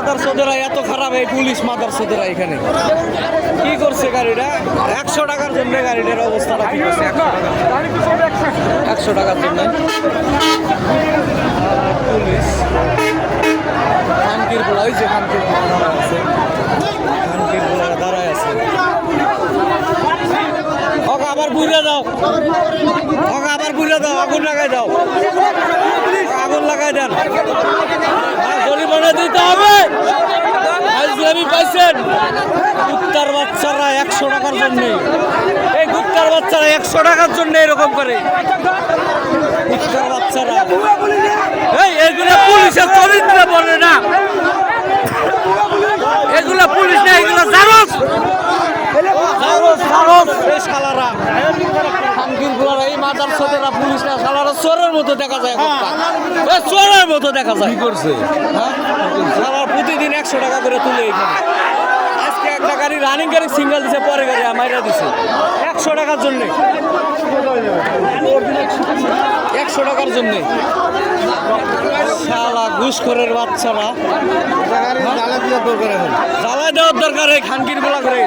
মাদারচোদেরা এত খারাপ, এই পুলিশ মাদারচোদেরা এখানে কি করছে গাড়িটা 100 টাকার জন্য, গাড়িটার অবস্থাটা কি করছে 100 টাকার জন্য পুলিশ। খানকির পোলা, ওই যে খানকির পোলা দাঁড়ায় আছে, খানকির পোলা দাঁড়ায় আছে। আবার বুঝে দাও, আবার বুঝে দাও, আগুন লাগাই দাও, আগুন লাগাই দেন, জরিমানা দিতে হবে। আজলামি পাইছেন কুত্তার বাচ্চারা 100 টাকার জন্য, এই কুত্তার বাচ্চারা 100 টাকার জন্য এরকম করে। কুত্তার বাচ্চারা এগুলো পুলিশের চরিত্র বলে না, এগুলো পুলিশ না, এগুলো জারজ এই শালারা খানকির পোলারা, এই মাদারচোদেরা পুলিশ না, শালারা চোরের মতো দেখা যায়, চোরের মতো দেখা যায়। কি করছে শালারা প্রতিদিন 100 টাকা করে তুলে এখানে। আজকে একটা গাড়ি রানিং গাড়ি সিঙ্গেল দিছে, পরে গাড়ি আমাইরা দিছে 100 টাকার জন্য, 100 টাকার জন্য। শালা ঘুষখোরের বাচ্চারা, জ্বালা দেওয়ার দরকার এই খানকির পোলা করে।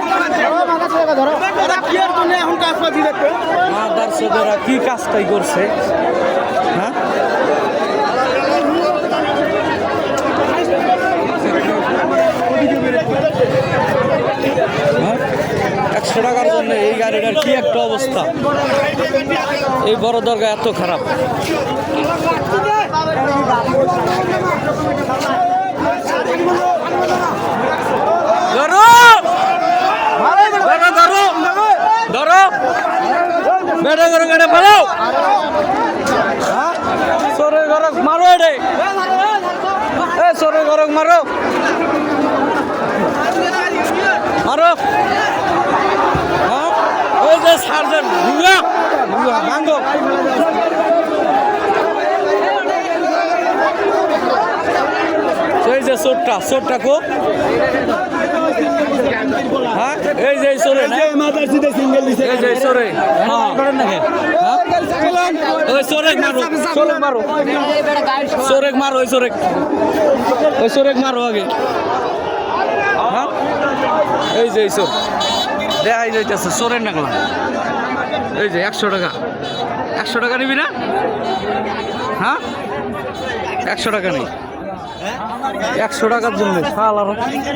মাদারচোদেরা কি কাজটাই করছে, হ্যাঁ 100 টাকার জন্য এই গাড়িটার কি একটা অবস্থা, এই বড় দরগা এত খারাপ। ধরো ধরো ধরো বেড়ে ধরো, কেটে ফেলো, চোরের ঘরক মারো, এটাই চোরের ঘরক মারো, মারো। ওই যে সার্জেন্ট ভাঙ্গো, এই যে চোরটা কো, হ্যাঁ এই যে চোরে, এই যে চোরে, ওই চোরেক মারো, চোরেক মারো, চোরেক মারো, ওই চোরেক মারো আগে, হ্যাঁ এই যে চোর দেখাই যাইতেছে, চোরের নাকলা। এই যে 100 টাকা, 100 টাকা নিবি না, হ্যাঁ 100 টাকা নেই, 100 টাকার জন্য শালারা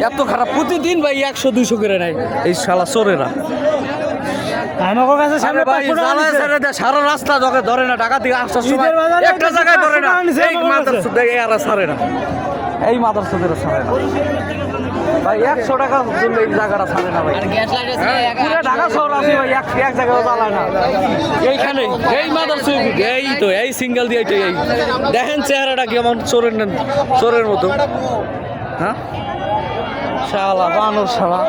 এত খারাপ। প্রতিদিন ভাই 100-200 করে নেয় এই শালা চোরেরা। সারা রাস্তা ধরে না, ঢাকা থেকে আসার সময় একটা জায়গায় ধরে না, এরা ছাড়ে না, এই মাদারচোদেরা ছাড়ে না ভাই। 100 টাকার জন্য এই জায়গাটা ছাড়ে না ভাই, পুরো ঢাকা শহর আছে ভাই, এক জায়গায় চালায় না। এইখানে এই মাদারচোদ, এই তো এই সিঙ্গেল দিয়ে এই দেখেন চেহারাটা কেমন, চোরের মতো, হ্যাঁ শালা বানর শালা।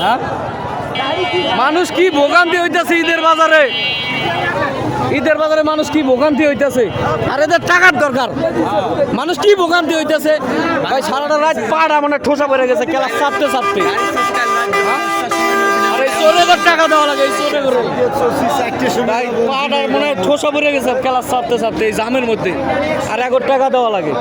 হ্যাঁ মানুষ কি ভোগান্তি হইতেছে ঈদের বাজারে, ঈদের বাজারে মানুষ কি ভোগান্তি হইতেছে, আর এদের টাকার দরকার। মানুষ কি ভোগান্তি হইতেছে ভাই, সারাটা রাত পাড়া মানে ঠোসা পড়ে গেছে ক্লাস চাপতে চাপতে। আর এই চোরেদের টাকা দেওয়া লাগে, এই চোরে করে ভাই পাড়া মানে ঠোসা পড়ে গেছে ক্লাস চাপতে চাপতে এই জামের মধ্যে, আর 1 টাকা দেওয়া লাগে।